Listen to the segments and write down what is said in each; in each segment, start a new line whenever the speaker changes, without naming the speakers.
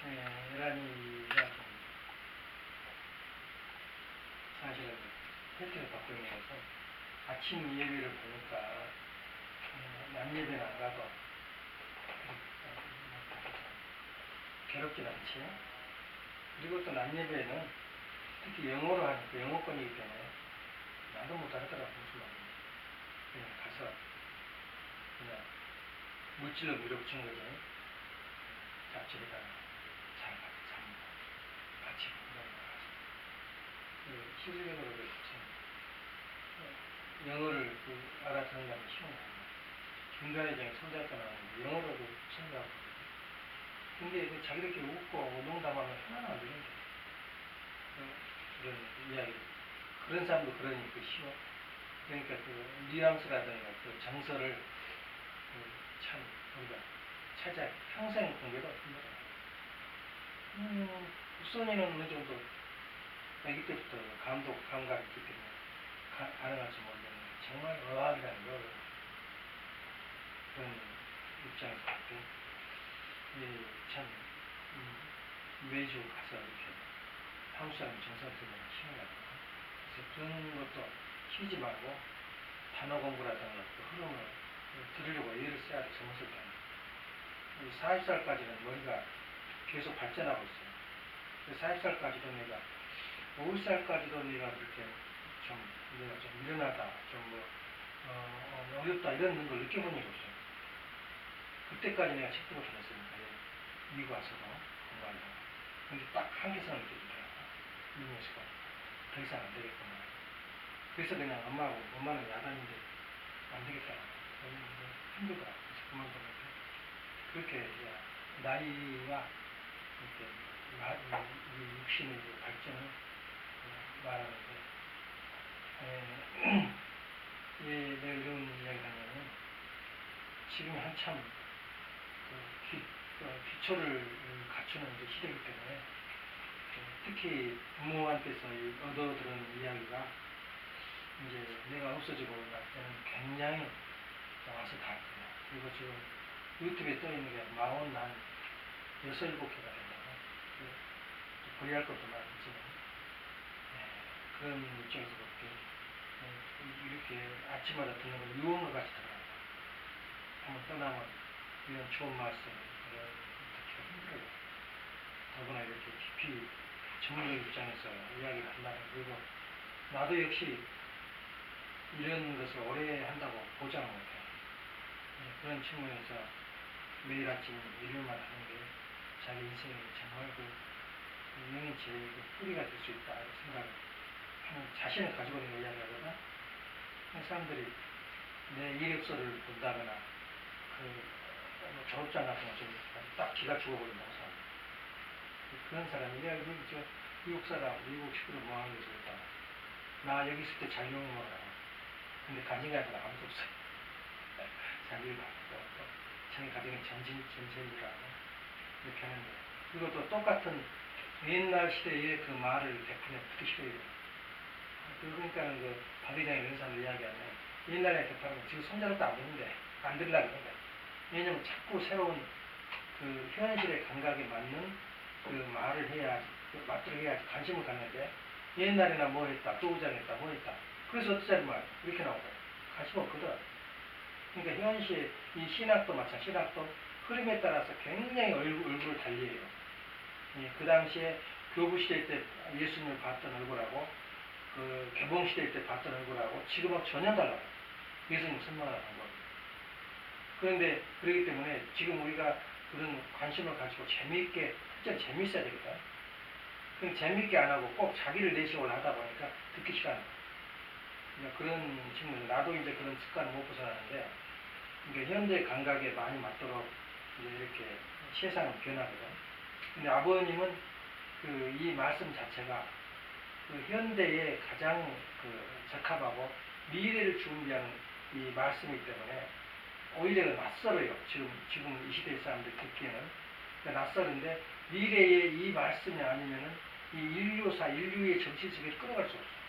에라니가 좀 사실은 혜택을 받고 있는 것은 아침 예배를 보니까 낮 예배는 안 가도 괴롭진 않지. 그리고 또 낮 예배는 특히 영어로 하니까 영어권이기 때문에 나도 못하더라고 무슨 말이야. 그냥 가서 그냥 물질로 밀어붙인 거지. 잡지에다 잘 잡니다. 같이 실질적으로 그렇지. 영어를 알아듣는다는 게 쉬운 거 아니야. 중간에 성대학교 나오는데 영어로도 성대하고. 근데 자기들끼리 웃고 농담하면 하나도 안 되는 게 그런 이야기. 그런 사람도 그러니까 쉬워. 그러니까 그 뉘앙스라든가 그 정서를 참 우리가 찾아 평생 공부해도 힘들어요. 국선이는 어느 정도 아기 때부터 감각이 있기 때문에 가능할지 모르겠는데 정말 어학이라는 걸 그런 입장에서 볼 때 참 매주 가서 이렇게 한국 사람 정서를 들으면 쉬운 거 아니에요. 그래서 그런 것도 쉬지 말고 단어 공부라든가 그 흐름을 들으려고 애를 써야 돼. 젊었을 때는 40살까지는 머리가 계속 발전하고 있어요. 40살까지도 내가 50살까지도 내가 그렇게 내가 좀 미련하다, 어렵다 이런 걸 느껴본 적이 없어요. 그때까지 내가 책들을 보냈으니까 미국 와서도 공부하려고. 근데 딱 한계선을 느끼더라고요. 미국에서가 더 이상 안 되겠구나. 그래서 그냥 엄마는 야단인데 안 되겠다. 너무 힘들더라. 그래서 그만뒀는데 그렇게 이제 나이와 이렇게 육신의 발전을 말하는데 내가 이런 이야기를 하냐면 지금 한참 기초를 갖추는 시대이기 때문에 특히 부모한테서 얻어들은 이야기가 이제 내가 없어지고 날 때는 굉장히 와서 닿았거든요. 그리고 지금 유튜브에 떠 있는 게 6-7개가 된다고. 거리할 것도 많지만 그런 입장에서 볼 때 이렇게 아침마다 듣는 건 유언과 같이 들어요. 한번 떠나면 이런 좋은 말씀을 듣기가 힘들어요. 더구나 이렇게 깊이 전문적 입장에서 이야기를 한다는. 그리고 나도 역시 이런 것을 오래 한다고 보장을 못해요. 그런 측면에서 매일 아침 일요일만 하는 게 자기 인생에 정말 영인체의 뿌리가 될 수 있다 이렇게 생각을 하는 자신을 가지고 있는 이야기하거든. 사람들이 내 이력서를 본다거나 졸업장 같은 거 좀 딱 기가 죽어버린다고 생각해요. 그런 사람이 내가 미국 사람, 미국 식구를 뭐 하는 게 좋을까? 나 여기 있을 때 잘 용어라. 근데 간증가도 아무도 없어요. 자기를 바꾸고 또 자기 가정의 전쟁이라고 이렇게 하는데, 그리고 또 똑같은 옛날 시대의 그 말을 베푸는 듣기 싫어요. 그러니까는 박 회장이 이런 사람들 이야기하면 옛날에 대파는 지금 손자로도 안 보는데 안 들으려고 하는 거예요. 왜냐면 자꾸 새로운 그 현실의 감각에 맞는 그 말을 해야지, 맞들어 해야지 관심을 갖는데, 옛날에나 뭐 했다, 조우장했다, 뭐 했다. 그래서 어쩌자는 말 이렇게 나오거든. 관심 없거든. 그러니까 현실, 이 신학도 마찬가지, 신학도 흐름에 따라서 굉장히 얼굴을 달리해요. 그 당시에 교부시대 때 예수님을 봤던 얼굴하고 그 개봉시대 때 봤던 얼굴하고 지금하고 전혀 달라요. 예수님 선망을 한 거예요. 그런데 그렇기 때문에 지금 우리가 그런 관심을 가지고 재미있게, 특히 재미있어야 되거든. 그럼 재미있게 안 하고 꼭 자기를 내세우려 하다 보니까 듣기 싫어하는 거예요. 그런 측면에서 나도 이제 그런 습관을 못 벗어나는데, 그러니까 현대 감각에 많이 맞도록 이제 이렇게 세상은 변하거든. 근데 아버님은 이 말씀 자체가 현대에 가장 적합하고 미래를 준비하는 이 말씀이기 때문에 오히려 낯설어요. 지금 이 시대 사람들 듣기에는. 그러니까 낯설은데 미래의 이 말씀이 아니면은 이 인류의 정치 세계를 끌어갈 수 없어요.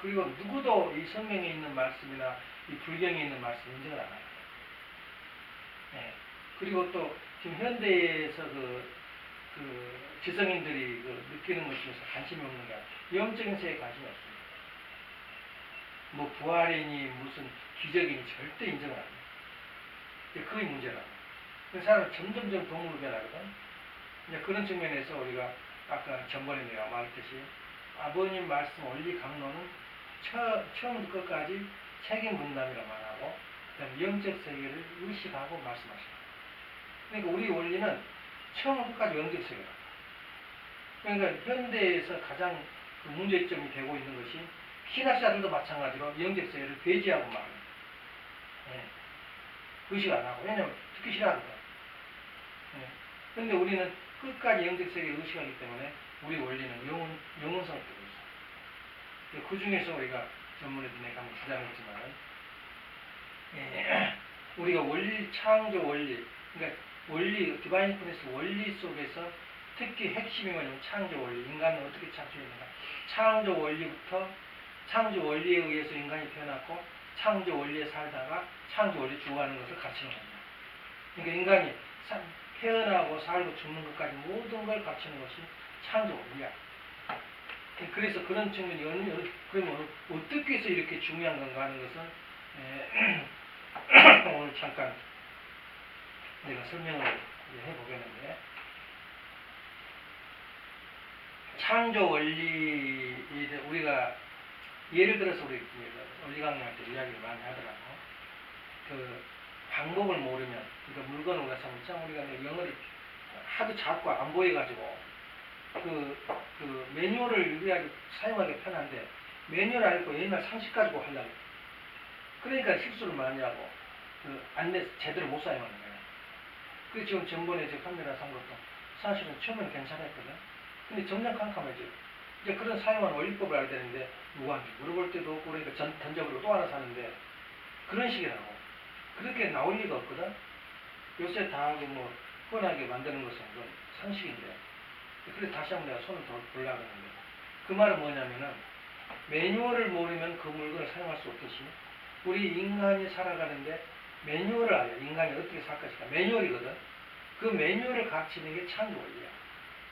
그리고 누구도 이 성경에 있는 말씀이나 이 불경에 있는 말씀 인정을 안 해요. 그리고 또 지금 현대에서 지성인들이 느끼는 것 중에서 관심이 없는 게 영적인 세계에 관심이 없습니다. 뭐 부활이니 무슨 기적이니 절대 인정을 안 해요. 그게 문제라고. 그 사람은 점점점 동물로 변하거든. 이제 그런 측면에서 우리가 아까 전번에 내가 말했듯이 아버님 말씀 원리 강론은 처음부터 끝까지 책임 분담이라 말하고 그다음에 영적 세계를 의식하고 말씀하십니다. 그러니까 우리 원리는 처음부터 끝까지 영적 세계다. 그러니까 현대에서 가장 문제점이 되고 있는 것이 신학자들도 마찬가지로 영적 세계를 배제하고 말합니다. 예. 의식 안 하고. 왜냐하면 듣기 싫어하거든. 그런데 예. 우리는 끝까지 영적 세계를 의식하기 때문에 우리 원리는 영혼성을 띠고 있어요. 그 중에서 우리가 전문에도 내가 한번 주장했지만 우리가 원리, 창조 원리, 그러니까 원리, 디바인 프레스 원리 속에서 특히 핵심이 뭐냐면 창조 원리, 인간은 어떻게 창조했는가. 창조 원리부터 창조 원리에 의해서 인간이 태어났고 창조 원리에 살다가 창조 원리에 죽어가는 것을 가르치는 겁니다. 그러니까 인간이 태어나고 살고 죽는 것까지 모든 걸 가르치는 것이 창조 원리야. 그래서 그런 측면이 그러면 어떻게 해서 이렇게 중요한 건가 하는 것은 오늘 잠깐 내가 설명을 해보겠는데, 창조 원리 우리가 예를 들어서 우리 원리 강의할 때 이야기를 많이 하더라고. 그 방법을 모르면, 그러니까 물건을 우리가 사면 우리가 영어를 하도 작고 안 보여가지고 그 매뉴얼을 우리가 사용하기 편한데 매뉴얼 알고 옛날 상식 가지고 하려고. 그러니까 실수를 많이 하고 안내 제대로 못 사용하는 거예요. 그래서 지금 전번에 제 카메라 산 것도 사실은 처음에는 괜찮았거든. 근데 점점 캄캄해져. 이제 그런 사용하는 원리법을 알아야 되는데 누구한테 물어볼 때도 없고 그러니까 던져버리고 또 하나 사는데 그런 식이라고. 그렇게 나올 리가 없거든. 요새 다 하고 뭐 뻔하게 만드는 것은 그건 상식인데. 그래서 다시 한번 내가 손을 더 보려고 하는데 그 말은 뭐냐면은 매뉴얼을 모르면 그 물건을 사용할 수 없듯이 우리 인간이 살아가는데 매뉴얼을 알아요. 인간이 어떻게 살 것인가. 매뉴얼이거든. 그 매뉴얼을 가르치는 게 창조 원리야.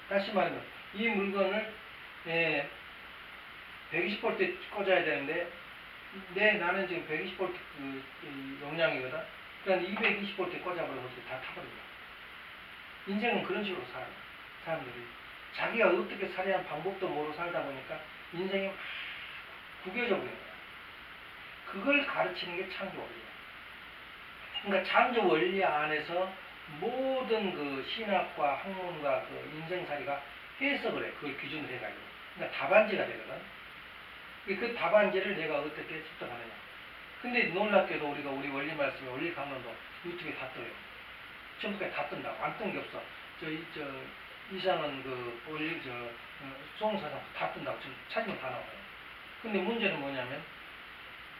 다시 말하면 이 물건을 120V 꽂아야 되는데 나는 지금 120V 용량이거든. 그러니까 220V 꽂아버리면 다 타버립니다. 인생은 그런 식으로 살아요. 사람들이 자기가 어떻게 살아야 하는 방법도 모르고 살다 보니까 인생이 막 구겨져 버린 거야. 그걸 가르치는 게 창조 원리야. 그러니까 창조 원리 안에서 모든 그 신학과 학문과 그 인생살이가 해석을 해. 그걸 기준으로 해가지고. 그러니까 답안지가 되거든. 그 답안지를 내가 어떻게 습득하느냐. 근데 놀랍게도 우리 원리 말씀에 원리 강론도 유튜브에 다 떠요. 처음부터 다 뜬다고. 안 뜬 게 없어. 이상은 원리 수홍사상 다 뜬다고. 지금 찾으면 다 나와요. 근데 문제는 뭐냐면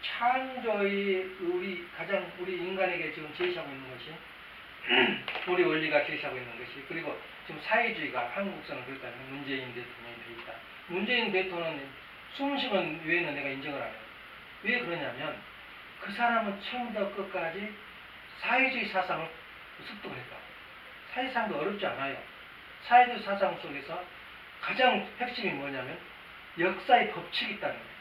창조의 우리 인간에게 지금 제시하고 있는 것이 우리 원리가 제시하고 있는 것이 그리고 지금 사회주의가 한국에서는 그렇다. 문재인 대통령이 돼 있다. 문재인 대통령은 숨쉬는 외에는 내가 인정을 안 해요. 왜 그러냐면 그 사람은 처음부터 끝까지 사회주의 사상을 습득을 했다. 사회상도 어렵지 않아요. 사회주의 사상 속에서 가장 핵심이 뭐냐면 역사의 법칙이 있다는 거예요.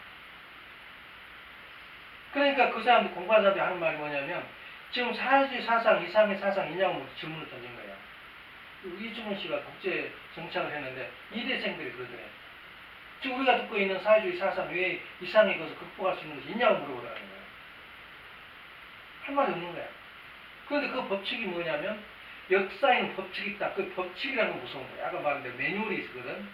그러니까 그 사람들 공부하는 사람들이 하는 말이 뭐냐면 지금 사회주의 사상 이상의 사상 있냐고 질문을 던진 거야. 이주문 씨가 국제 정착을 했는데 이대생들이 그러더래. 지금 우리가 듣고 있는 사회주의 사상 외에 이상의 것을 극복할 수 있는 것이 있냐고 물어보더라는 거야. 할 말이 없는 거야. 그런데 그 법칙이 뭐냐면 역사에는 법칙이 있다. 그 법칙이라는 건 무서운 거야. 아까 말한 대로 매뉴얼이 있거든.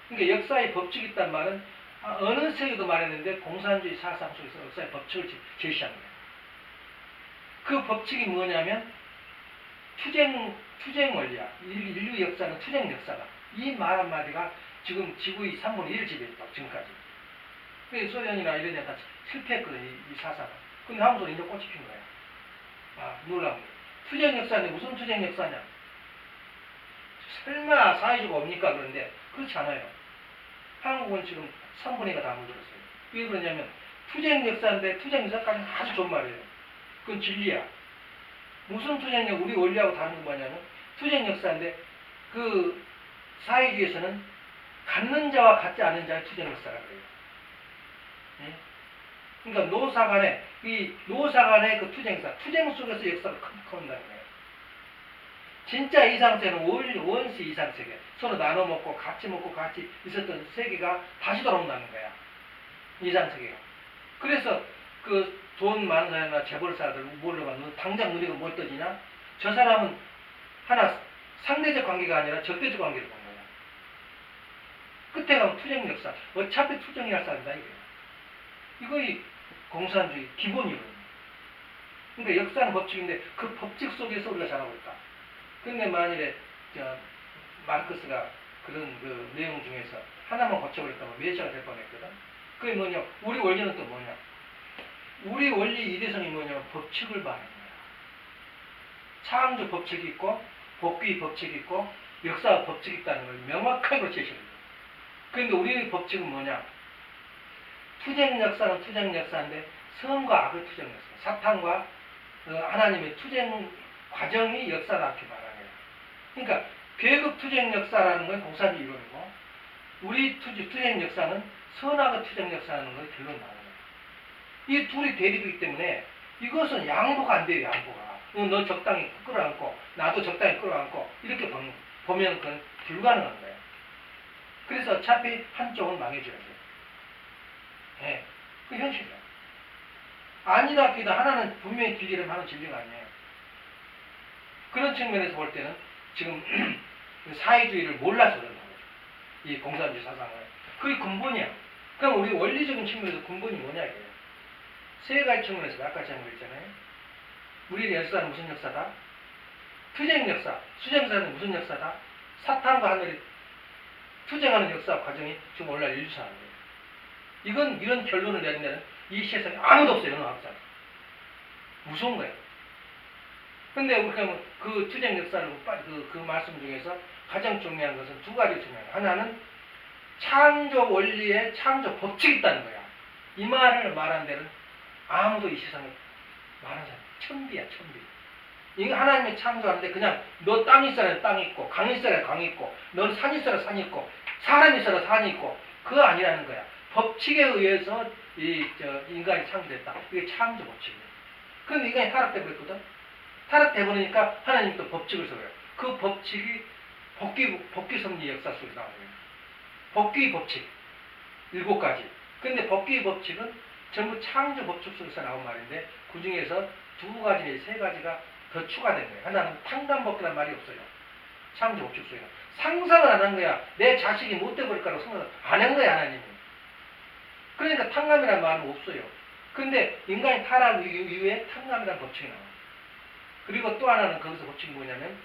그러니까 역사의 법칙이 있단 말은 어느 세계도 말했는데 공산주의 사상 속에서 역사의 법칙을 제시한 거야. 그 법칙이 뭐냐면 투쟁 원리야. 인류 역사는 투쟁 역사다. 이 말 한마디가 지금 지구의 3분의 1을 지배했다. 지금까지. 그래서 소련이나 이런 데 다 실패했거든. 이 사상은. 근데 한국은 이제 꽃이 핀 거야. 놀라운 거야. 투쟁 역사인데 무슨 투쟁 역사냐? 설마 사회주의가 옵니까? 그런데 그렇지 않아요. 한국은 지금 3분의 1가 다 물들었어요. 왜 그러냐면 투쟁 역사인데 투쟁 역사까지는 아주 좋은 말이에요. 그건 진리야. 무슨 투쟁력, 우리 원리하고 다른 건 뭐냐면 투쟁 역사인데 그 사회주의에서는 갖는 자와 갖지 않는 자의 투쟁 역사라고 그래요. 예? 그러니까 노사 간의 그 투쟁 역사, 투쟁 속에서 역사가 커온다는 거예요. 진짜 이상세는 원시 이상세계, 서로 나눠 먹고 같이 있었던 세계가 다시 돌아온다는 거야. 이상세계가. 그래서 그 돈 많은 사람이나 재벌사들 몰려가 당장 눈이가 뭘 떠지냐? 저 사람은 하나 상대적 관계가 아니라 적대적 관계를 본 거야. 끝에 가면 투쟁 역사. 어차피 투쟁이랄 사람이다 이거예요. 이거이 공산주의 기본이거든요. 그러니까 역사는 법칙인데 그 법칙 속에서 우리가 잘하고 있다. 근데 만일에 마르크스가 그런 그 내용 중에서 하나만 고쳐버렸다면 메시아가 될 뻔했거든. 그게 뭐냐? 우리 원리는 또 뭐냐? 우리 원리 이대성이 뭐냐면 법칙을 말하는 거야. 창조 법칙이 있고 복귀 법칙이 있고 역사 법칙이 있다는 걸 명확하게 제시해요. 그런데 우리의 법칙은 뭐냐? 투쟁 역사는 투쟁 역사인데 선과 악의 투쟁 역사, 사탄과 하나님의 투쟁 과정이 역사다 이렇게 말하는 거예요. 그러니까 계급 투쟁 역사라는 건 공산주의 이론이고 우리 투쟁 역사는 선악의 투쟁 역사라는 걸 결론 나오는 거예요. 이 둘이 대립이기 때문에 이것은 양보가 안 돼요. 양보가. 너 적당히 끌어안고 나도 적당히 끌어안고 이렇게 보면 그건 불가능한 거예요. 그래서 어차피 한쪽은 망해줘야 돼요. 네, 그 현실이에요. 아니다 기다 하나는 분명히 진리라면 하나는 진리가 아니에요. 그런 측면에서 볼 때는 지금 사회주의를 몰라서 그런 거죠. 이 공산주의 사상을. 그게 근본이야. 그럼 우리 원리적인 측면에서 근본이 뭐냐 이거예요. 세 가지 측면에서 아까 제가 말했잖아요. 우리의 역사는 무슨 역사다? 투쟁 역사. 수쟁 역사는 무슨 역사다? 사탄과 하늘이 투쟁하는 역사 과정이 지금 오늘날 인류사라는 거예요. 이건 이런 결론을 내는 데는 이 세상에 아무도 없어요. 이런 학자. 무서운 거예요. 근데 우리가 그 투쟁 역사를 그 말씀 중에서 가장 중요한 것은 두 가지 중요해요. 하나는 창조 원리에 창조 법칙이 있다는 거야. 이 말을 말하는 데는 아무도 이 세상에 말하는 사람 천비야, 천비. 이거 하나님이 창조하는데 그냥 너 땅 있어라 땅 있고 강 있어라 강 있고 너는 산 있어라 산 있고 사람 있어라 산이 있고 그거 아니라는 거야. 법칙에 의해서 인간이 창조됐다. 이게 창조 법칙이에요. 그런데 인간이 타락돼 버렸거든. 타락돼 버리니까 하나님이 또 법칙을 써요. 그 법칙이 복귀 섭리 역사 속에 나와요. 복귀 법칙 7가지. 근데 복귀 법칙은 전부 창조 법칙 속에서 나온 말인데 그 중에서 2가지 내지 3가지가 더 추가된 거예요. 하나는 탕감법이라는 말이 없어요. 창조 법칙 속에. 상상을 안 한 거야. 내 자식이 못돼 버릴 거라고 생각을 안 한 거야 하나님이. 그러니까 탕감이라는 말은 없어요. 근데 인간이 타락 이후에 탕감이라는 법칙이 나와요. 그리고 또 하나는 거기서 법칙이 뭐냐면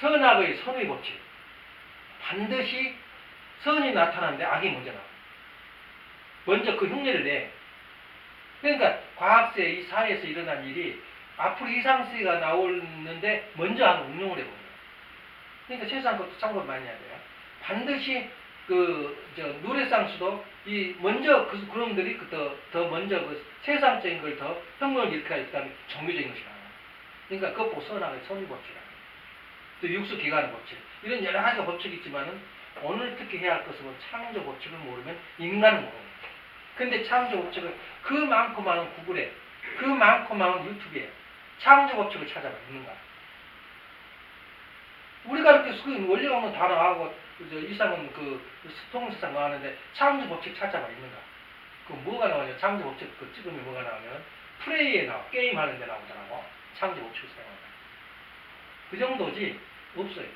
선악의 선의 법칙. 반드시 선이 나타나는데 악이 먼저 나와요. 먼저 그 흉내를 내. 그러니까 과학세 이 사회에서 일어난 일이 앞으로 이상세가 나오는데 먼저 한번 응용을 해보는 거예요. 그러니까 세상 것도 참고를 많이 해야 돼요. 반드시 노래상수도 먼저 그놈들이 더 먼저 세상적인 걸 더 혁명을 일으켜야 일단 종교적인 것이 나와요. 그러니까 그것 보고 선악의 선의법칙이라는 거예요. 또 육수기관의 법칙. 이런 여러 가지가 법칙이 있지만은 오늘 특히 해야 할 것은 창조 법칙을 모르면 인간은 모르는 거예요. 근데 창조 법칙을 그 많고 많은 구글에 그 많고 많은 유튜브에 창조 법칙을 찾아봐 있는가? 우리가 이렇게 원리가 없는 다 나가고 이상은 통세상 나왔는데 창조 법칙 찾아봐 있는가? 그 뭐가 나오냐? 창조 법칙 찍으면 뭐가 나오면 플레이에 나와 게임 하는 데 나오더라고. 창조 법칙을 사용한다. 그 정도지 없어요.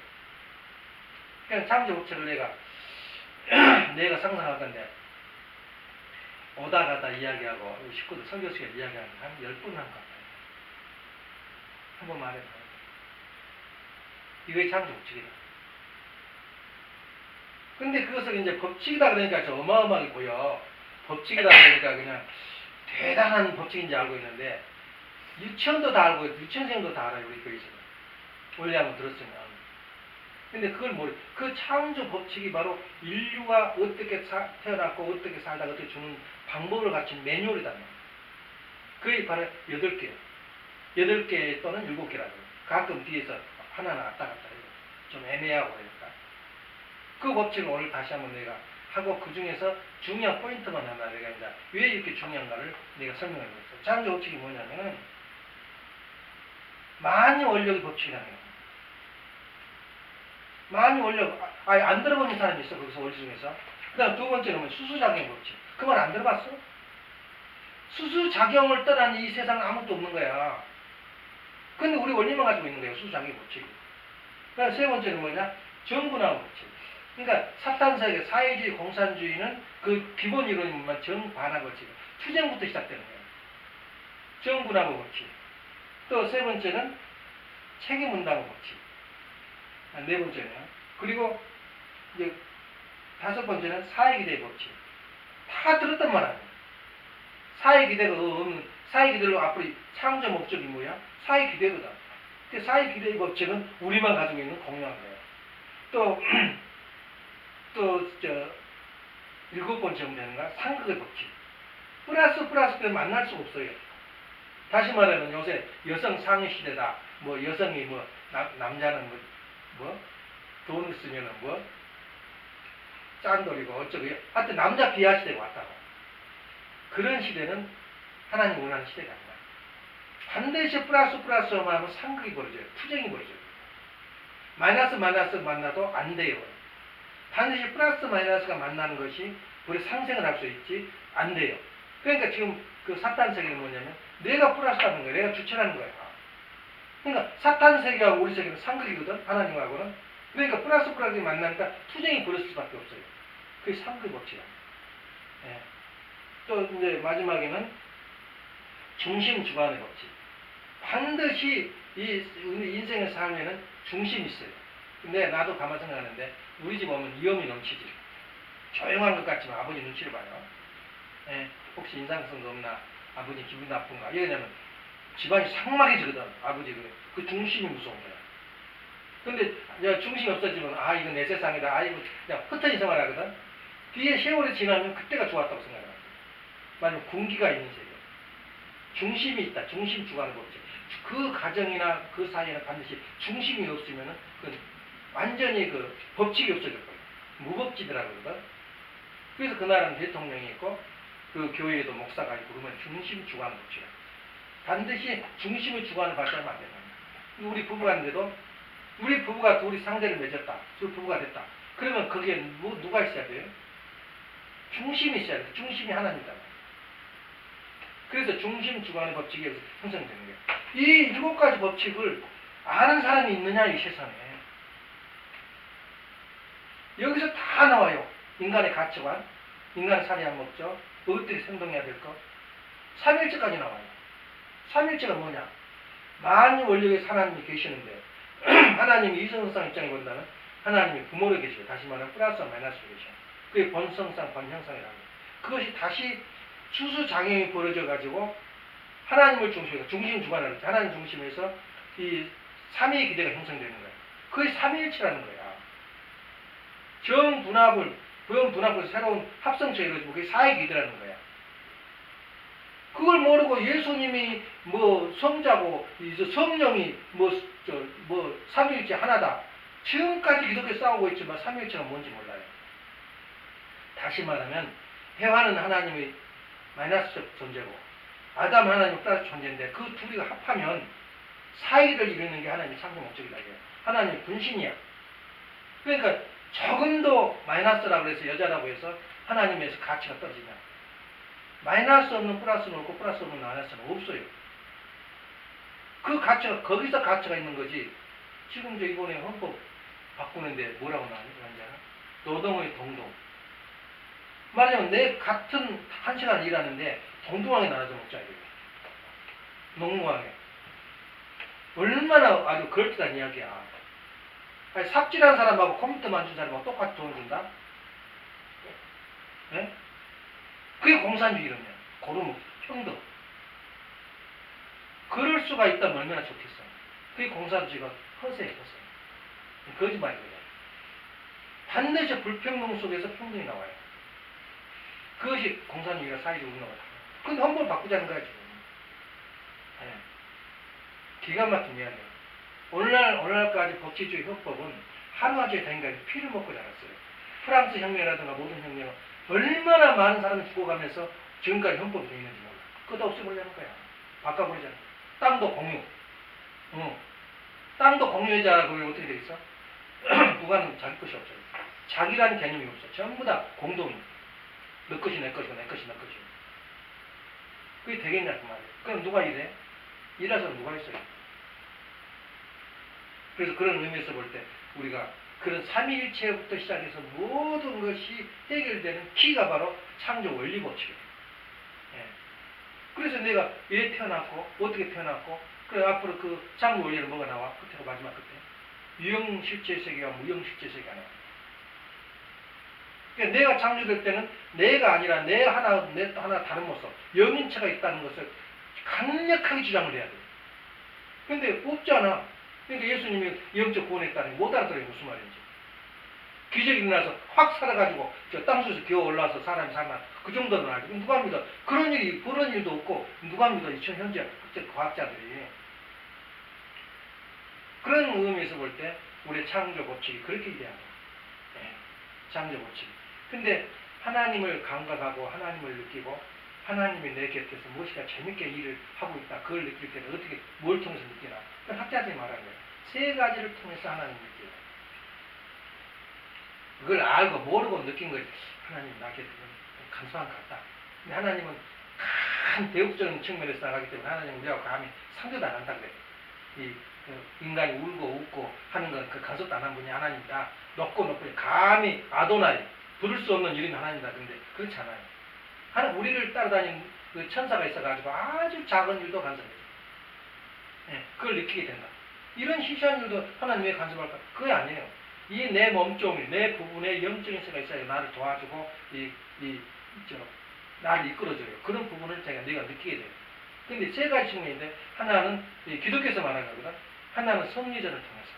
그냥 창조 법칙을 내가 상상하건데 오다 가다 이야기하고 식구들 설교 시간에 이야기하는 한 10분 한 것 같아요. 한번 말해봐요. 이게 창조 법칙이다. 근데 그것을 이제 법칙이다 그러니까 좀 어마어마하게 보여. 법칙이다 그러니까 그냥 대단한 법칙인지 알고 있는데 유치원도 다 알고 유치원생도 다 알아요. 우리 교회에서는. 원래 한번 들었으면. 근데 그걸 모르. 그 창조 법칙이 바로 인류가 어떻게 태어났고 어떻게 살다가 어떻게 주는 방법을 갖춘 매뉴얼이다. 그게 바로 8개예요. 8개 또는 7개라고. 가끔 뒤에서 하나는 왔다 갔다 해요. 좀 애매하고 그러니까. 그 법칙을 오늘 다시 한번 내가 하고 그 중에서 중요한 포인트만 하나 내가 이제 왜 이렇게 중요한가를 내가 설명을 해줬어요. 창조 법칙이 뭐냐면은 만유 원력의 법칙이라는 거예요. 만유 원력, 아예 안 들어보는 사람이 있어, 거기서 원리 중에서. 그 다음 두 번째는 뭐 수수작용의 법칙. 그 말 안 들어봤어? 수수작용을 떠난 이 세상은 아무것도 없는 거야. 근데 우리 원리만 가지고 있는 거예요, 수수작용의 법칙이. 그 다음 세 번째는 뭐냐? 정분화의 법칙. 그러니까 사탄세계, 사회주의, 공산주의는 그 기본 이론이 뭐냐? 정반화 법칙. 투쟁부터 시작되는 거예요. 정분화의 법칙. 또 세 번째는 책임분담의 법칙. 네 번째네요. 그리고 이제 다섯 번째는 사회기대의 법칙. 다 들었단 말 아니에요. 사회기대가 없는, 사회기대로 앞으로 창조 목적이 뭐야? 사회기대거든. 그 사회기대의 법칙은 우리만 가지고 있는 공유한 거예요. 일곱 번째 문제는가? 상극의 법칙. 플러스 만날 수가 없어요. 다시 말하면 요새 여성 상위 시대다. 뭐 여성이 뭐 남자는 돈 있으면은 짠돌이고 어쩌고 하여튼 남자 비하 시대가 왔다고. 그런 시대는 하나님 원하는 시대가 아니라 반드시 플러스만 하면 상극이 벌어져요. 투쟁이 벌어져요. 마이너스 만나도 안 돼요. 반드시 플러스 마이너스가 만나는 것이 우리 상생을 할 수 있지 안 돼요. 그러니까 지금 그 사탄 세계는 뭐냐면 내가 플러스라는 거예요. 내가 주체라는 거예요. 그러니까 사탄 세계하고 우리 세계는 상극이거든. 하나님하고는. 그러니까 플러스가 만나니까 투쟁이 벌어질 수밖에 없어요. 그게 상극 법칙이야. 예. 또 이제 마지막에는 중심 주관의 법칙. 반드시 이 인생의 삶에는 중심이 있어요. 근데 나도 가만 생각하는데 우리 집 오면 위험이 넘치지. 조용한 것 같지만 아버지 눈치를 봐요. 예. 혹시 인상성도 없나? 아버지 기분 나쁜가? 이러냐면 집안이 상막해지거든. 아버지 그 중심이 무서운 거야. 근데 중심이 없어지면 이거 내 세상이다. 이거 그냥 흩어진 생활하거든. 뒤에 세월이 지나면 그때가 좋았다고 생각해요. 만약 군기가 있는 세계. 중심이 있다. 중심 주관의 법칙. 그 가정이나 그 사회에는 반드시 중심이 없으면은 완전히 그 법칙이 없어질 거예요. 무법지대라 그러거든. 그래서 그 나라는 대통령이 있고 그 교회에도 목사가 있고 그러면 중심 주관 법칙이야. 반드시 중심의 주관을 발달하면 안 된다. 우리 부부간데도 우리 부부가 둘이 상대를 맺었다. 둘 부부가 됐다. 그러면 거기에 누가 있어야 돼요? 중심이 있어야 돼요. 중심이 하나님이다. 그래서 중심 주관의 법칙이 여기서 형성되는 거예요. 이 7가지 법칙을 아는 사람이 있느냐 이 세상에. 여기서 다 나와요. 인간의 가치관, 인간의 살해한 목적, 어떻게 생동해야 될 것. 3일째까지 나와요. 3일째가 뭐냐? 만유 원력의 하나님이 계시는데 하나님이 이성성 입장에 본다면 하나님이 부모로 계시고 다시 말하면 플러스와 마이너스로 계셔. 그게 본성상 본형상이라는 거예요. 그것이 다시 수수작용이 벌어져 가지고 하나님을 중심으로 중심 주관을 하는 하나님 중심에서 이 삼위의 기대가 형성되는 거예요. 그게 삼위일체라는 거야. 부연분합을 새로운 합성체가 이루어지고 그게 사의 기대라는 거야. 그걸 모르고 예수님이 성자고 성령이 삼위일체 하나다. 지금까지 기독교 싸우고 있지만 삼위일체가 뭔지 몰라요. 다시 말하면 해와는 하나님의 마이너스적 존재고 아담은 하나님의 플러스 존재인데 그 둘이 합하면 사이를 이루는 게 하나님의 창조 목적이다. 하나님의 분신이야. 그러니까 조금도 마이너스라고 해서 여자라고 해서 하나님에서 가치가 떨어지냐. 마이너스 없는 플러스는 없고 플러스 없는 마이너스는 없어요. 그 가치가 거기서 가치가 있는 거지. 지금 이번에 헌법 바꾸는데 뭐라고 나왔냐? 노동의 동동. 말하자면 내 같은 1시간 일하는데 동등하게 나눠서 먹자 이거예요. 농무하게. 얼마나 아주 그럴듯한 이야기야. 아니, 삽질한 사람하고 컴퓨터 만든 사람하고 똑같이 돈 준다? 네? 그게 공산주의라면 고르면 평등. 그럴 수가 있다면 얼마나 좋겠어. 그게 공산주의가 허세예요. 허세. 거짓말이거든. 반드시 불평등 속에서 평등이 나와요. 그것이 공산주의가 사회주의 운동이다. 근데 헌법을 바꾸자는 거야 지금. 네. 기가 막힌 이야기예요. 오늘날까지 법치주의 헌법은 하루아침에 된 게 아니라 피를 먹고 자랐어요. 프랑스 혁명이라든가 모든 혁명은 얼마나 많은 사람이 죽어가면서 지금까지 헌법이 되어 있는지 몰라. 그것도 없애버리려는 거야. 바꿔버리잖아. 땅도 공유. 땅도 공유해자. 그러면 어떻게 되겠어? 누가는 자기 것이 없어요. 자기라는 개념이 없어. 전부 다 공동이. 너 것이 내 것이고 내 것이 내 것이고. 그게 되겠냐 그 말이에요. 그럼 누가 일해? 일해서 누가 있어요? 그래서 그런 의미에서 볼 때 우리가 그런 삼위일체부터 시작해서 모든 것이 해결되는 키가 바로 창조 원리 법칙이에요. 예. 그래서 내가 왜 태어났고 어떻게 태어났고 그래 앞으로 그 창조 원리는 뭐가 나와? 끝에 마지막 끝에 유형실제 세계와 무형실제 세계가 나와. 그러니까 내가 창조될 때는 내가 아니라 내 하나 다른 모습 영인체가 있다는 것을 강력하게 주장을 해야 돼요. 근데 없잖아. 그러니까 예수님이 영적 구원했다는 게 못 알아들어요. 무슨 말인지. 기적이 일어나서 확 살아가지고 저 땅속에서 기어 올라와서 사람이 살나 그 정도는 알고 누가 믿어? 그런 일도 없고 누가 믿어? 현재 과학자들이 그런 의미에서 볼 때 우리의 창조 법칙이 그렇게 이해하죠. 네. 창조 법칙. 근데 하나님을 감각하고 하나님을 느끼고 하나님이 내 곁에서 무엇이가 재밌게 일을 하고 있다. 그걸 느낄 때는 어떻게 뭘 통해서 느끼나? 학자들이 말하는 거예요. 세 가지를 통해서 하나님을 느껴요. 그걸 알고 모르고 느낀 거지. 하나님 나 곁에 감사한 것 같다. 근데 하나님은 큰 대국적인 측면에서 나가기 때문에 하나님은 우리하고 감히 상대도 안 한다 그래요. 인간이 울고 웃고 하는 건 그 간섭도 안 한 분이 하나님이다. 높고 감히 아도나이 부를 수 없는 이름이 하나님이다. 근데 그렇지 않아요. 우리를 따라다니는 그 천사가 있어가지고 아주 작은 일도 간섭해요. 네, 그걸 느끼게 된다. 이런 희시한 일도 하나님 왜 간섭할까? 그게 아니에요. 이 내 몸종이, 내 부분에 영적인 세가 있어야 나를 도와주고, 나를 이끌어줘요. 그런 부분을 내가 느끼게 돼요. 근데 세 가지 측면인데, 하나는 기독교에서 말하는 거거든. 하나는 성리전을 통해서.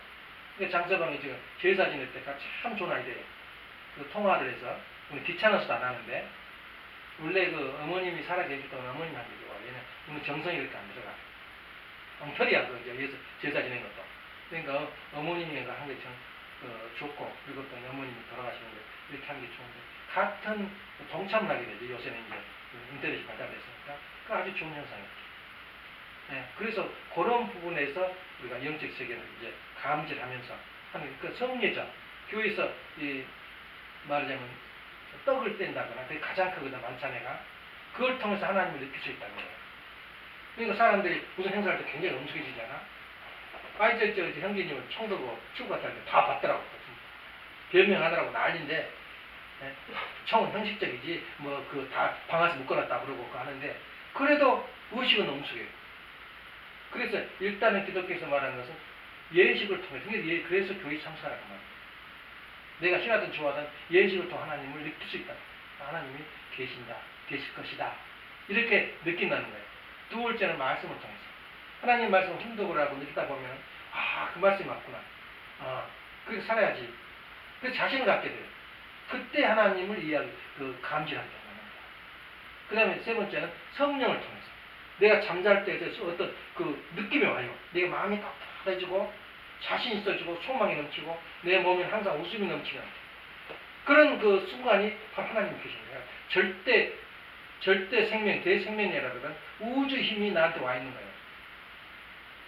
그러니까 장서방이 지금 제사 지낼 때가 참 좋은 아이디어예요. 그 통화를 해서, 우리 귀찮아서도 안 하는데, 원래 그 어머님이 살아계실 동안 어머님한테 좋아. 얘는 오늘 정성이 이렇게 안 들어가. 엉터리야, 여기서 제사 지낸 것도. 그러니까 어머님이 한 게 참 좋고, 그리고 또 어머님이 돌아가시는데 이렇게 하는 게 좋은데, 같은 동참을 하게 되죠. 요새는 이제 인터넷이 발달됐으니까. 그 아주 좋은 현상이에요. 네, 그래서 그런 부분에서 우리가 영적 세계를 이제 감지하면서 하는 그 성례자, 교회에서 말하자면 떡을 뗀다거나 그게 가장 크거든 만찬회가. 그걸 통해서 하나님을 느낄 수 있다는 거예요. 그러니까 사람들이 무슨 행사할 때 굉장히 엄숙해지잖아. 저 형제님은 청도고 축구 갔다 할 때 다 받더라고. 변명하느라고 난리인데, 네? 청은 형식적이지 다 방아서 묶어놨다 그러고 하는데, 그래도 의식은 엄숙해요. 그래서 일단은 기독교에서 말하는 것은 예식을 통해서, 그래서 교회 참사라고 말해요. 내가 싫어하든 좋아하든 예식을 통해 하나님을 느낄 수 있다. 하나님이 계실 것이다. 이렇게 느낀다는 거예요. 두 번째는 말씀을 통해서. 하나님 말씀을 훈독을 하고 읽다 보면, 그 말씀이 맞구나. 그렇게 살아야지. 그래서 자신을 갖게 돼요. 그때 하나님을 감지하게 되는 겁니다. 그 다음에 세 번째는 성령을 통해서. 내가 잠잘 때 어떤 그 느낌이 와요. 내 마음이 따뜻해지고, 자신 있어지고, 소망이 넘치고, 내 몸에 항상 웃음이 넘치는 그런 그 순간이 바로 하나님이 계신 거예요. 절대 생명, 대생명이라거든. 우주 힘이 나한테 와 있는 거예요.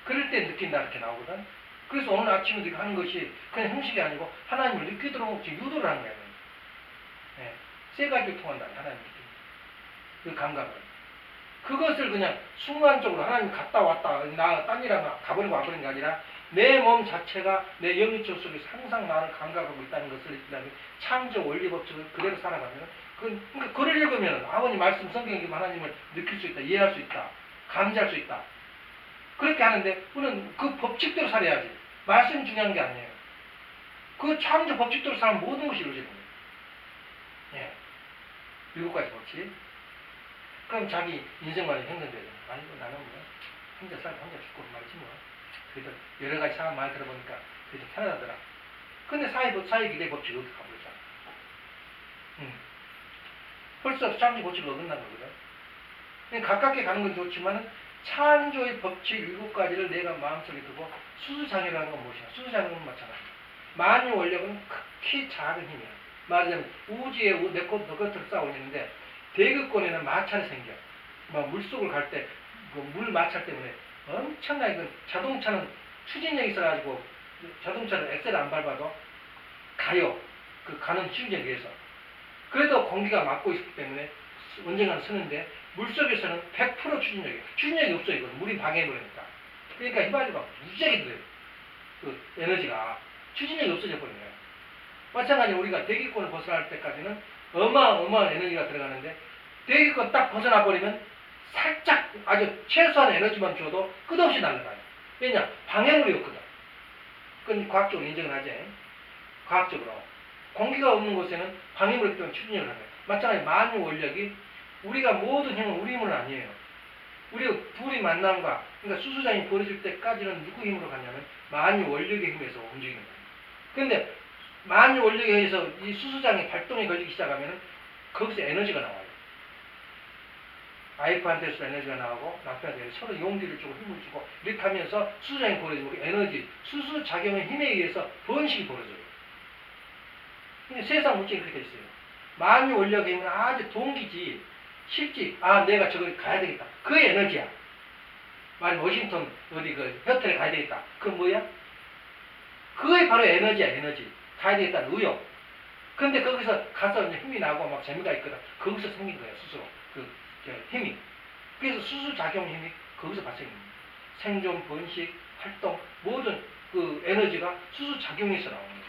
그럴 때 느낀다 이렇게 나오거든. 그래서 오늘 아침에 우리가 하는 것이 그냥 형식이 아니고 하나님을 느끼도록 유도를 하는 거예요. 네. 세 가지를 통한다. 하나님 느낌. 그 감각을. 그것을 그냥 순간적으로 하나님 갔다 왔다 나 딴 일하면 가버리고 와버리는 게 아니라 내 몸 자체가 내 영리적 속에서 항상 나를 감각하고 있다는 것을 느끼려면 창조 원리 법칙을 그대로 살아가면 그러니까 글을 읽으면 아버님 말씀 성경 읽으면 하나님을 느낄 수 있다. 이해할 수 있다. 감지할 수 있다. 그렇게 하는데 우리는 그 법칙대로 살아야지. 말씀이 중요한 게 아니에요. 그 창조 법칙대로 살면 모든 것이 이루어지는 거예요. 예. 7가지 법칙. 그럼 자기 인생관이 형성돼야 돼요. 아니고 나는 혼자 살고 혼자 죽고 말이지 뭐. 그래도 여러 가지 상황 많이 들어보니까 그래도 편하더라. 근데 사회기대 법칙이 어떻게 가버렸잖아. 벌써 창조 법칙을 어긋난 거거든. 가깝게 가는 건 좋지만 창조의 법칙 7가지를 내가 마음속에 두고 수수장애라는 건 무엇이야? 수수장애는 마찬가지야. 만유 원력은 극히 작은 힘이야. 말하자면 우주에 내 것들을 쌓아 올리는데 대극권에는 마찰이 생겨. 막 물속을 갈 때 물 마찰 때문에 엄청나게 자동차는 추진력이 있어가지고 자동차를 엑셀을 안 밟아도 가요. 그 가는 추진력에 의해서. 그래도 공기가 막고 있기 때문에 언젠가는 서는데 물속에서는 100% 추진력이에요. 추진력이 없어요. 이건 물이 방해해버리니까. 그러니까 휘발유가 무지하게 들어요. 그 에너지가 추진력이 없어져 버린 거예요. 마찬가지로 우리가 대기권을 벗어날 때까지는 어마어마한 에너지가 들어가는데 대기권 딱 벗어나 버리면 살짝 아주 최소한 에너지만 줘도 끝없이 날아가요. 왜냐? 방해물이 없거든. 그건 과학적으로 인정을 하지. 과학적으로. 공기가 없는 곳에는 방해물이 때문에 추진력을 하는 거예요. 마찬가지로 만유 원력이 우리가 모든 힘은 우리 힘은 아니에요. 우리가 둘이 만남과 그러니까 수수장이 벌어질 때까지는 누구 힘으로 가냐면 만유 원력의 힘에서 움직이는 거예요. 그런데 만유 원력에 의해서 이 수수장이 발동이 걸리기 시작하면 거기서 에너지가 나와요. 와이프한테서 에너지가 나오고 남편한테 서로 용기를 주고 힘을 주고 이렇게 하면서 수수장이 벌어지고 에너지, 수수작용의 힘에 의해서 번식이 벌어져요. 근데 세상 물질이 그렇게 있어요. 만유 원력의 힘은 아주 동기지 실지 내가 저기 가야 되겠다. 그게 에너지야. 만약 워싱턴 어디 그 호텔에 가야 되겠다. 그건 뭐야? 그게 바로 에너지야. 에너지. 가야 되겠다는 의욕. 근데 거기서 가서 이제 힘이 나고 막 재미가 있거든. 거기서 생긴 거야 스스로. 힘이. 그래서 수수작용 힘이 거기서 발생합니다. 생존, 번식, 활동, 모든 그 에너지가 수수작용에서 나오는 거예요.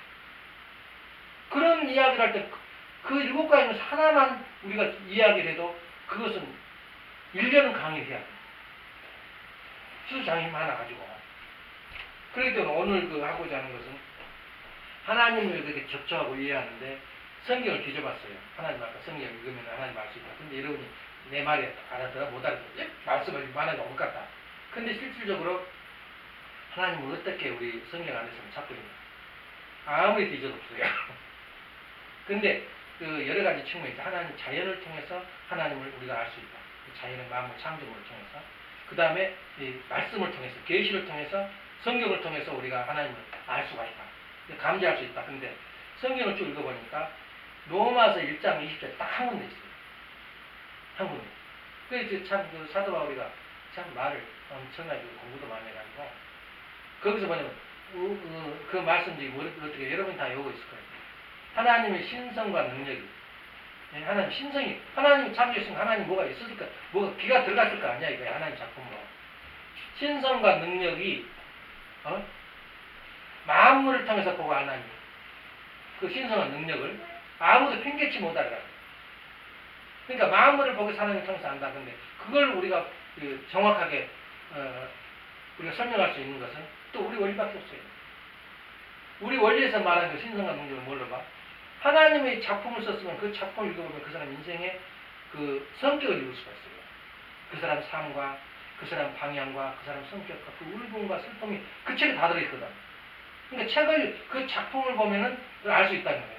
그런 이야기를 할 때 그 7가지는 하나만 우리가 이야기를 해도 그것은 1년은 강의해야 돼요. 수수작용 힘 하나 가지고. 그렇기 때문에 오늘 그 하고자 하는 것은 하나님을 이렇게 접촉하고 이해하는데 성경을 뒤져봤어요. 하나님 아까 성경 읽으면 하나님 알 수 있다. 근데 여러분이 내 말이 알아들어 못 알아들어. 말씀을 많이 것 같다. 근데 실질적으로 하나님을 어떻게 우리 성경 안에서 찾고 있나? 아무리 뒤져도 없어요. 근데 그 여러 가지 측면이 있다. 하나님 자연을 통해서 하나님을 우리가 알 수 있다. 자연의 만물 창조물을 통해서. 그 다음에 이 말씀을 통해서, 계시를 통해서, 성경을 통해서 우리가 하나님을 알 수가 있다. 감지할 수 있다. 근데 성경을 쭉 읽어보니까 로마서 1장 20절 딱 한 군데 있어요. 한 군데. 그래서 참 그 사도 바울이가 참 말을 엄청나게 공부도 많이 해가지고 거기서 뭐냐면 그 말씀들이 어떻게 여러분이 다 외우고 있을 거예요. 하나님의 신성과 능력이 하나님 신성이 하나님 창조했으면 하나님 뭐가 있었을까? 뭐가 기가 들어갔을 거 아니야 이거야. 하나님 작품으로. 신성과 능력이 만물을 통해서 보고 하나님 그 신성한 능력을 아무도 핑계치 못하더라. 그러니까 만물을 보고 하나님을 통해서 안다. 근데 그걸 우리가 정확하게 우리가 설명할 수 있는 것은 또 우리 원리밖에 없어요. 우리 원리에서 말하는 그 신성과 능력을 뭘로 봐? 하나님의 작품을 썼으면 그 작품을 읽어보면 그 사람 인생의 그 성격을 읽을 수가 있어요. 그 사람 삶과 그 사람 방향과 그 사람 성격과 그 울분과 슬픔이 그 책에 다 들어있거든. 그러니까 책을 그 작품을 보면은 알 수 있다는 거예요.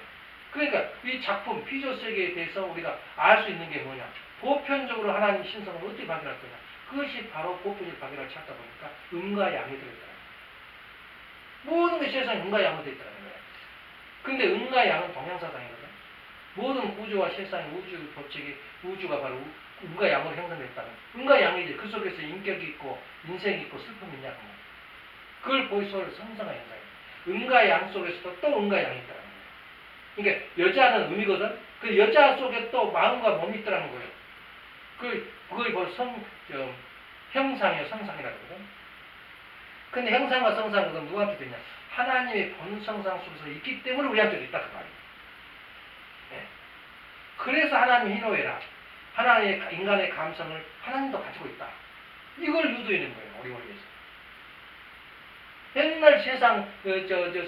그러니까 이 작품 피조 세계에 대해서 우리가 알 수 있는 게 뭐냐? 보편적으로 하나님의 신성을 어떻게 발견할 거냐? 그것이 바로 보편적 발견을 찾다 보니까 음과 양이 들어있더라고요. 모든 게 세상에 음과 양으로 되어 있다는 거예요. 근데 음과 양은 동양사상이거든. 모든 구조와 세상의 우주 법칙이 우주가 바로 음과 양으로 형성됐다는 거예요. 음과 양이지. 그 속에서 인격이 있고 인생이 있고 슬픔이 있냐 그 말이에요. 그걸 보이소를 성성화 현상이에요. 음과 양 속에서도 또 음과 양이 있다는 거예요. 그러니까 여자는 음이거든. 그 여자 속에 또 마음과 몸이 있더라는 거예요. 그걸 바로 형상이에요. 성상이라고 하거든. 근데 형상과 성상은 누구한테 되냐? 하나님의 본성상 속에서 있기 때문에 우리한테도 있다 그 말이에요. 네. 그래서 하나님의 희노애락, 하나님의 인간의 감성을 하나님도 가지고 있다. 이걸 유도해낸 거예요. 우리 원리에서. 맨날 세상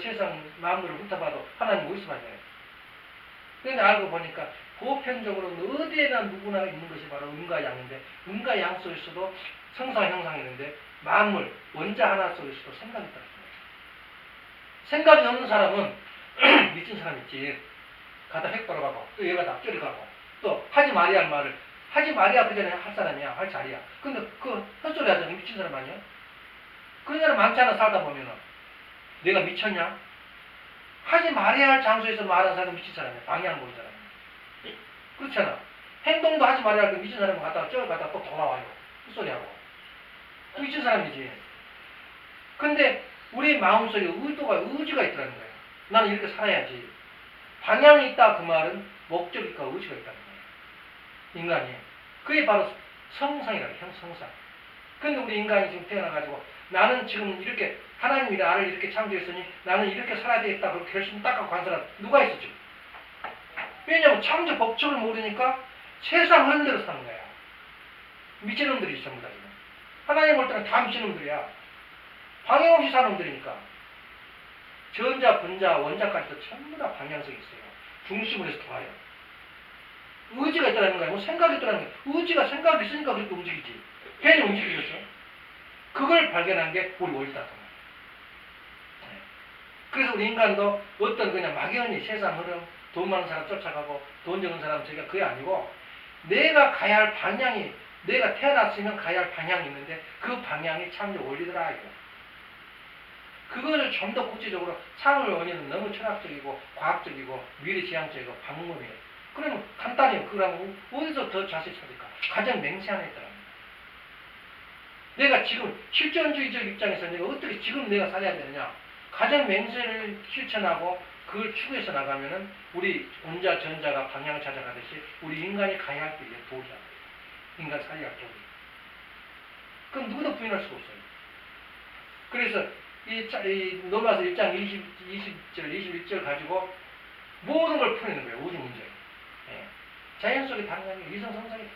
세상 마음으로 훑어봐도 하나님 어디서 만나요? 그런데 알고 보니까 보편적으로 어디에나 누구나 있는 것이 바로 음과 양인데 음과 양 속에서도 성상 형상이 있는데 만물 원자 하나 속에서도 생각이 있다는 거예요. 생각이 없는 사람은 미친 사람 있지. 가다 핵 벌어가고 또 얘가 다 쫄이 가고 또 하지 말아야 할 말을 하지 말이야 그전에 할 사람이야. 할 자리야. 근데 그 헛소리 하잖아. 미친 사람 아니야? 그런 사람 많잖아. 살다 보면은. 내가 미쳤냐? 하지 말아야 할 장소에서 말하는 사람은 미친 사람이야. 방향을 모르는 사람이야. 그렇잖아. 행동도 하지 말아야 할 그 미친 사람은 갔다가 저기 갔다가 또 돌아와요. 헛소리하고. 미친 사람이지. 근데 우리 마음속에 의지가 있다는 거예요. 나는 이렇게 살아야지. 방향이 있다 그 말은 목적이 있고 의지가 있다는 거예요. 인간이. 그게 바로 성상이라고 해요. 성상. 근데 우리 인간이 지금 태어나가지고 나는 지금 이렇게 하나님이 나를 이렇게 창조했으니 나는 이렇게 살아야 되겠다. 그렇게 결심 딱 하고 간 사람 누가 있어 지금? 왜냐면 창조 법칙을 모르니까 세상 흐른 대로 사는 거야. 미친놈들이 전부 다 지금. 하나님 볼 때는 다 미친놈들이야. 방향 없이 사는 놈들이니까. 전자, 분자, 원자까지도 전부 다 방향성이 있어요. 중심으로 해서 돌아요. 의지가 있다는 거야. 뭐 생각이 있다는 거야. 의지가 생각이 있으니까 그렇게 움직이지. 괜히 움직이겠어. 그걸 발견한 게 우리 원리다. 그래서 우리 인간도 어떤 그냥 막연히 세상 흐름, 돈 많은 사람 쫓아가고 돈 적은 사람 저기가 그게 아니고 내가 가야 할 방향이 내가 태어났으면 가야 할 방향이 있는데 그 방향이 창조 원리더라 이거. 그거를 좀 더 구체적으로 창조의 원인은 너무 철학적이고 과학적이고 미래지향적이고 방법이에요. 그러면 간단해요. 그러면 어디서 더 자세히 찾을까? 가장 맹세한 했더라. 내가 지금 실존주의적 입장에서 내가 어떻게 지금 내가 살아야 되느냐? 가장 맹세를 실천하고 그걸 추구해서 나가면은 우리 원자 전자가 방향을 찾아가듯이 우리 인간이 가야 할 길이 도리야. 인간 살아야 할 도리. 그럼 누구도 부인할 수가 없어요. 그래서 이 로마서 1장 20절, 21절 가지고 모든 걸 풀어내는 거예요. 우주 문제. 예. 자연 속에 당연히 이성성상이다.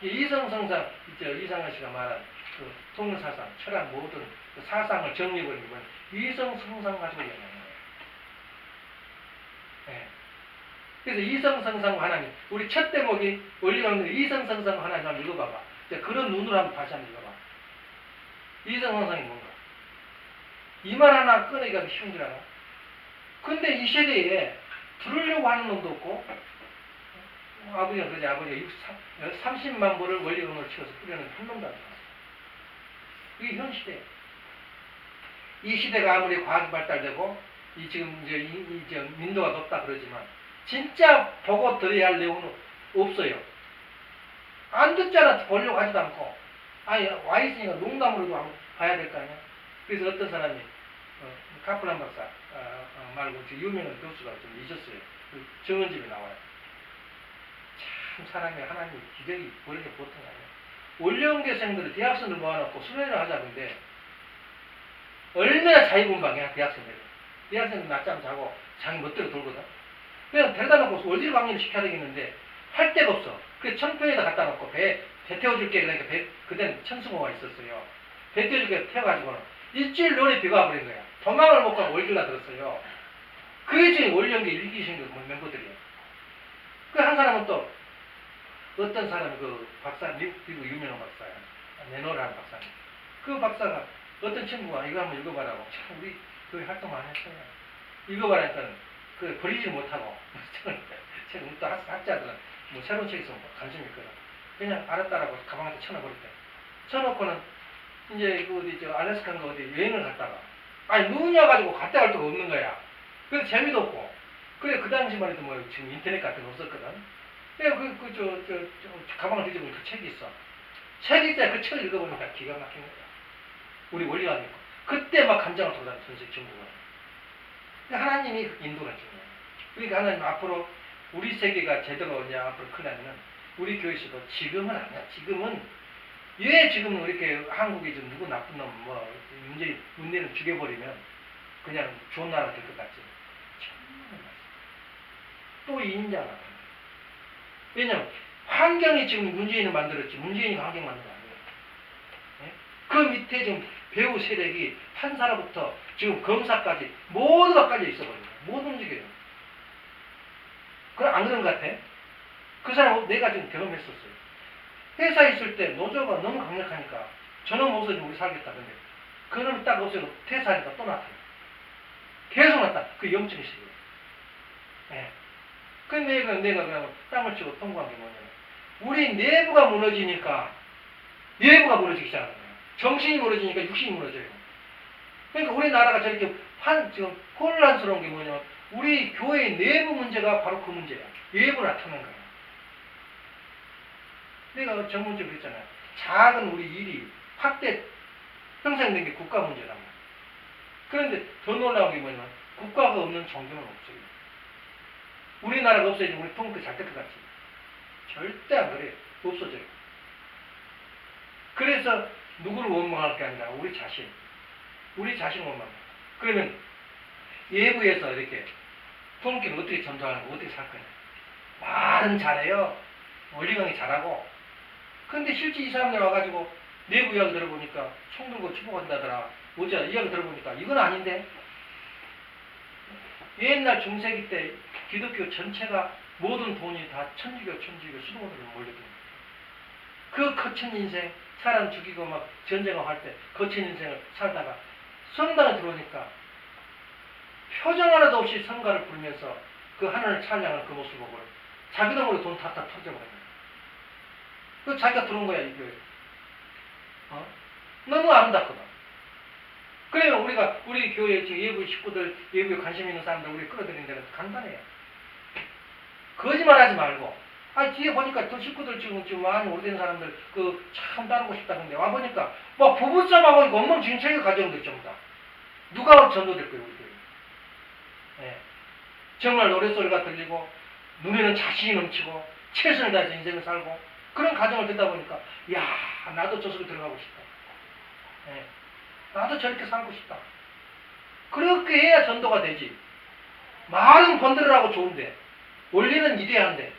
이성성상, 이상한 씨가 말한 그 통일사상, 철학 모든 그 사상을 정리해버리면 이성성상 가지고 얘기하는 거예요. 예. 그래서 이성성상 하나님, 우리 첫 대목이 원리가 이성성상 하나님 한번 읽어봐봐. 그런 눈으로 한번 다시 한번 읽어봐. 이성성상이 뭔가? 이 말 하나 꺼내기가 쉬운 줄 알아? 근데 이 세대에 들으려고 하는 놈도 없고, 아버지가 그러지, 아버지가 30만 불을 원리금으로 치워서 뿌려는 한 놈도 안 나왔어. 이게 현 시대예요. 이 시대가 아무리 과학이 발달되고, 지금 이제 민도가 높다 그러지만, 진짜 보고 들어야 할 내용은 없어요. 안 듣잖아. 보려고 하지도 않고. 아니, 와 있으니까 농담으로도 한번 봐야 될 거 아니야? 그래서 어떤 사람이, 카플란 박사, 말고 유명한 교수가 좀 잊었어요. 그 정은집에 나와요. 참 사람이 하나님 기적이 버리게 보통 아니에요. 원령교생들을 대학생들 모아놓고 수련을 하자는데 얼마나 자유분방이야 대학생들이. 대학생들 낮잠 자고 자기 멋대로 돌거든. 그냥 데려다 놓고 원리 강의를 시켜야 되겠는데 할 데가 없어. 그래서 청평에다 갖다 놓고 배 태워줄게. 그러니까 그때는 천승호가 있었어요. 배 태워줄게 태워가지고는 일주일 내내 비가 와버린 거야. 도망을 못 가고 월길나 들었어요. 그게 지금 원령교 일기신 멤버들이에요. 그 한 사람은 또 어떤 사람 그 박사 미국 유명한 박사야. 네노라는 박사님. 그 박사가 어떤 친구가 이거 한번 읽어봐라고. 참 우리 교회 활동 많이 했어요. 읽어봐라니까 그 버리지 못하고 책은 또 학자들은 뭐 새로운 책 있으면 관심이 있거든. 그냥 알았다라고 가방에 쳐놔버렸대. 쳐놓고는 이제 그 어디 알래스카인가 어디 여행을 갔다가 아니 누구냐 가지고 갔다 갈 데가 없는 거야. 그래서 재미도 없고. 그래 그 당시만 해도 뭐 지금 인터넷 같은 거 없었거든. 그래 가방을 뒤져보니까 그 책이 있어. 책이 있다. 그 책을 읽어보니까 기가 막힌 거야. 우리 원리가 아니고. 그때 막 감정을 돋아는 전세 중국은. 하나님이 인도가 중요해요. 그러니까 하나님 앞으로 우리 세계가 제대로 이제 앞으로 크려면 우리 교회에서도 지금은 아니야. 지금은 왜 지금 이렇게 한국이 좀 누구 나쁜 놈 뭐 문제는 죽여버리면 그냥 좋은 나라 될 것 같지. 또 이인자가 왜냐면 환경이 지금 문재인을 만들었지 문재인이 환경 만든 거 아니에요. 네? 그 밑에 지금 배우 세력이 판사로부터 지금 검사까지 모두가 깔려 있어버려요. 못 움직여요. 그럼 안 그런 것 같아? 그 사람 내가 지금 경험했었어요. 회사에 있을 때 노조가 너무 강력하니까 저놈 없어지면 우리 살겠다. 근데 그놈이 딱 없어지고 퇴사하니까 또 나타나요. 계속 나타나. 그 영적인 시기예요. 네. 근데 내가 그냥 땅을 치고 통과한 게 뭐냐면 우리 내부가 무너지니까 외부가 무너지기 시작하는 거예요. 정신이 무너지니까 육신이 무너져요. 그러니까 우리나라가 저렇게 지금 혼란스러운 게 뭐냐면 우리 교회의 내부 문제가 바로 그 문제야. 외부로 나타나는 거야. 내가 전문적으로 그랬잖아요. 작은 우리 일이 확대 형성된 게 국가 문제란 말이야. 그런데 더 놀라운 게 뭐냐면 국가가 없는 종교는 없어요. 우리나라가 없어지면 우리 통크 잘 될 것 같지? 절대 안 그래요. 없어져요. 그래서 누구를 원망할 게 아니라 우리 자신. 우리 자신을 원망해요. 그러면 외부에서 이렇게 통키를 어떻게 전도하는 거 어떻게 살 거냐. 말은 잘해요. 원리 강의 잘하고. 근데 실제 이 사람들 와가지고 내부 이야기 들어보니까 총 들고 축복한다더라. 어제 이야기 들어보니까 이건 아닌데. 옛날 중세기 때 기독교 전체가 모든 돈이 다 천주교 수도원으로 몰렸거든요. 그 거친 인생, 사람 죽이고 막 전쟁을 때 거친 인생을 살다가 성당에 들어오니까 표정 하나도 없이 성가를 부르면서 그 하늘을 찬양하는 그 모습을 보고 자기 돈으로 돈 다 터져버린 거예요. 그 자기가 들어온 거야, 이 교회. 너무 아름답거든. 그러면 우리 교회 지금 예부 식구들, 예부에 관심 있는 사람들 우리 끌어들이는 데는 간단해요. 거짓말 하지 말고. 뒤에 보니까 또 식구들 지금 많이 오래된 사람들 참 따르고 싶다 근데 와보니까 뭐 부부싸움하고 엉망진창의 가정들 전부 다. 누가 전도될 거예요, 우리 교회. 예. 정말 노랫소리가 들리고 눈에는 자신이 넘치고 최선을 다해서 인생을 살고 그런 가정을 듣다 보니까 야 나도 저속에 들어가고 싶다. 예. 나도 저렇게 살고 싶다. 그렇게 해야 전도가 되지. 말은 번들으라고 좋은데 원리는 이대한데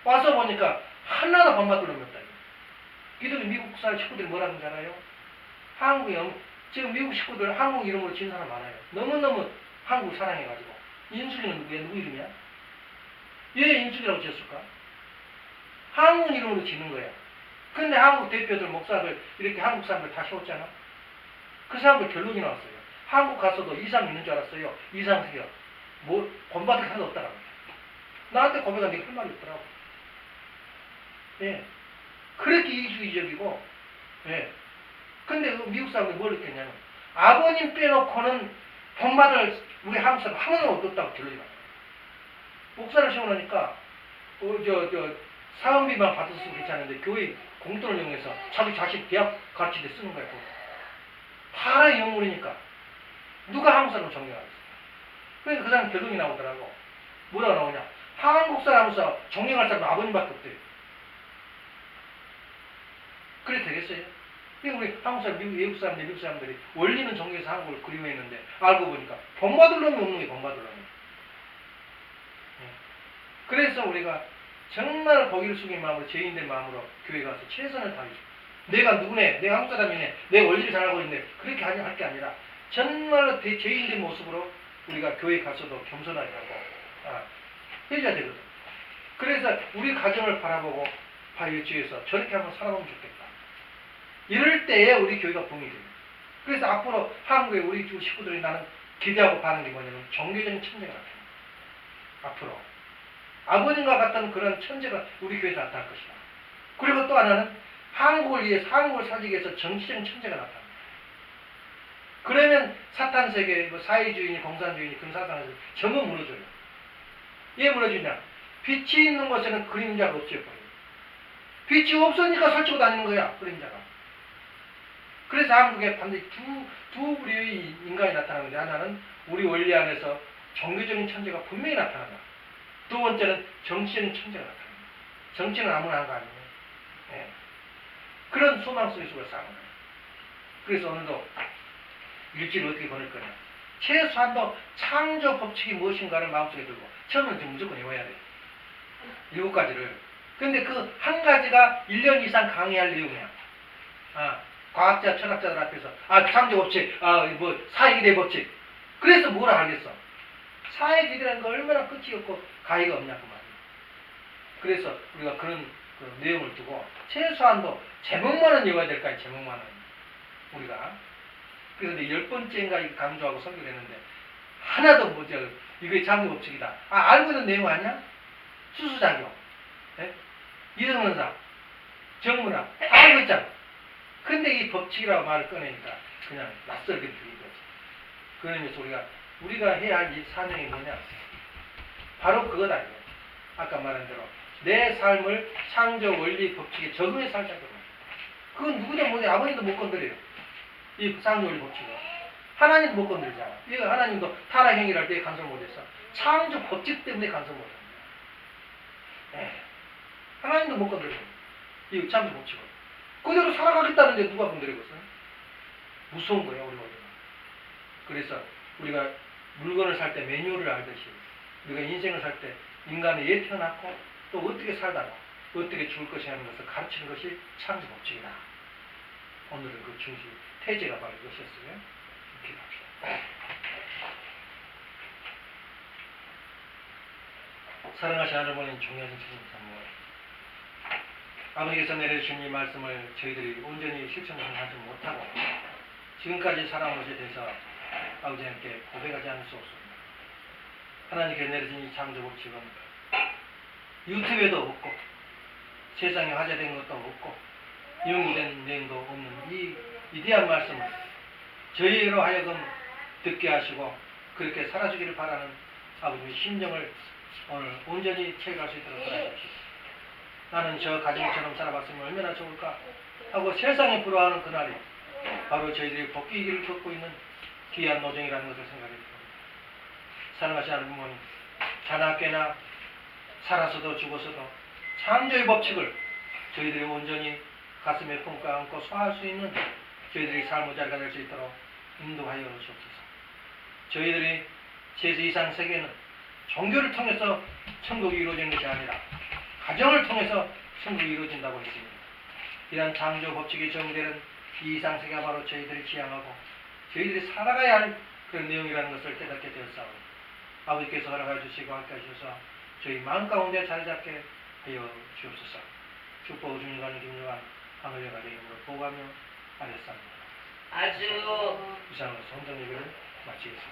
와서 보니까 하나도 반받들음이 없다. 기독교 미국 살 식구들이 뭐라는 줄 알아요? 지금 미국 식구들 한국 이름으로 지은 사람 많아요. 너무너무 한국 사랑해가지고. 인숙이는 누구 이름이야? 왜 인숙이라고 지었을까? 한국 이름으로 지는 거야. 근데 한국 대표들, 목사들, 이렇게 한국 사람들 다 세웠잖아. 그 사람들 결론이 나왔어요. 한국 가서도 이상 있는 줄 알았어요. 이상세요. 본받을 하나도 없다라고. 나한테 고백한 게 할 말이 없더라고. 예. 그렇게 이주의적이고, 예. 근데 그 미국 사람들이 뭘 느꼈냐면, 아버님 빼놓고는 본받을 우리 한국 사람 한 번도 없었다고 결론이 나요. 목사를 세워놓으니까, 사원비만 받았으면 괜찮은데, 교회 공돈을 이용해서 자기 자식 대학 가르치는 데 쓰는 거예요. 다 영물이니까. 누가 한국 사람을 존경하겠어요? 그래서 그 사람 결론이 나오더라고. 뭐라고 나오냐? 한국 사람으로서 존경할 사람은 아버님밖에 없대요. 그래 되겠어요? 우리 한국 사람, 미국 사람들이 원리는 종교에서 한국을 그리워했는데 알고 보니까 본받을 놈이 없는 게 본받을 놈이에요. 그래서 우리가 정말 거기를 숙인 마음으로 죄인된 마음으로 교회 가서 최선을 다해줘. 내가 누구네, 내가 한국 사람이네, 내 원리를 잘 알고 있는데 그렇게 할 게 아니라 정말로 죄인된 모습으로 우리가 교회 가서도 겸손하게 하고 해줘야 되거든. 그래서 우리 가정을 바라보고 바이오주에서 저렇게 한번 살아보면 좋겠다. 이럴 때에 우리 교회가 붕이 돼요. 그래서 앞으로 한국의 우리 주 식구들이 나는 기대하고 바라는 게 뭐냐면 종교적인 천재가 나타나. 앞으로 아버님과 같은 그런 천재가 우리 교회에 나타날 것이다. 그리고 또 하나는 한국을 위해서, 한국을 살리기 위해서 정치적인 천재가 나타납니다. 그러면 사탄 세계, 사회주의니 공산주의니 그런 사상에서 전부 무너져요. 왜 무너지냐? 빛이 있는 곳에는 그림자가 없어져버려요. 빛이 없으니까 설치고 다니는 거야, 그림자가. 그래서 한국에 반드시 두 부류의 인간이 나타나는데 하나는 우리 원리 안에서 종교적인 천재가 분명히 나타난다. 두 번째는 정치적인 천재가 나타납니다. 정치는 아무나 하는 거 아니에요. 네. 그런 소망 속에서 싸우는 거예요. 그래서 오늘도 일지를 어떻게 보낼 거냐. 최소한도 창조 법칙이 무엇인가를 마음속에 들고 처음에는 좀 무조건 외워야 돼요. 7가지를. 근데 그 한 가지가 1년 이상 강의할 내용이야. 과학자, 철학자들 앞에서 창조 법칙, 사회기대 법칙. 그래서 뭐라 하겠어? 사회기대라는 거 얼마나 끝이 없고 가위가 없냐고 말이야. 그래서 우리가 그런 내용을 두고 최소한도 제목만은 외워야 될까요? 제목만은 우리가. 그래서 10번째인가 강조하고 설교를 했는데 하나도 이게 창조 법칙이다. 알고 있는 내용 아니야? 수수작용. 예? 이등원사. 정문화 다 알고 있잖아. 근데 이 법칙이라고 말을 꺼내니까 그냥 낯설게 들린 거지. 그런 의미에서 우리가 해야 할 이 사명이 뭐냐? 바로 그거다. 이거. 아까 말한 대로 내 삶을 창조 원리 법칙에 적응해 살자고. 그건 누구냐 뭐냐 아버님도 못 건드려요. 이 창조 원리 법칙은. 하나님도 못 건드리잖아. 이거 하나님도 타락행위를 할 때 간섭 못했어. 창조 법칙 때문에 간섭 못합니다. 네. 하나님도 못 건드려요. 이 창조 법칙을. 그대로 살아가겠다는데 누가 건드리겠어요? 무서운 거예요, 우리 모두는. 그래서 우리가 물건을 살 때 매뉴얼을 알듯이 우리가 인생을 살 때 인간의 예 태어났고 또 어떻게 살다가 어떻게 죽을 것이 하는 것을 가르치는 것이 창조 법칙이다. 오늘은 그 중심, 태제가 바로 이것이었어요. 기도합시다. 사랑하신 하나님 존귀하신 주님 사모 아버지께서 내려주신 이 말씀을 저희들이 온전히 실천하지 못하고 지금까지 살아온 것에 대해서 아버지님께 고백하지 않을 수 없습니다. 하나님께서 내려주신 이 창조 법칙은 유튜브에도 없고 세상에 화제된 것도 없고 연구된 내용도 없는 이 위대한 말씀을 저희로 하여금 듣게 하시고 그렇게 살아주기를 바라는 아버지의 심정을 오늘 온전히 체험할 수 있도록 도와주십시오. 나는 저 가정처럼 살아봤으면 얼마나 좋을까 하고 세상에 불화하는 그날이 바로 저희들이 복귀기를 겪고 있는 귀한 노정이라는 것을 생각해 봅니다. 사랑하시는 하나님 부모님, 자나깨나 살아서도 죽어서도 창조의 법칙을 저희들이 온전히 가슴에 품고 안고 소화할 수 있는 저희들이 삶의 자리가 될 수 있도록 인도하여 주옵소서. 저희들이 제2상 세계는 종교를 통해서 천국이 이루어지는 것이 아니라 가정을 통해서 천국이 이루어진다고 했습니다. 이러한 창조 법칙에 적용되는 이 이상 세계가 바로 저희들이 지향하고 저희들이 살아가야 할 그런 내용이라는 것을 깨닫게 되었사오니 아버지께서 허락해 주시고 함께 하셔서 저희 마음 가운데 자리 잡게 하여 주옵소서. 축복 중간의 김요한 하늘의 이름으로 보고하며 하였습니다.
아주
이상으로 성전 예배를 마치겠습니다.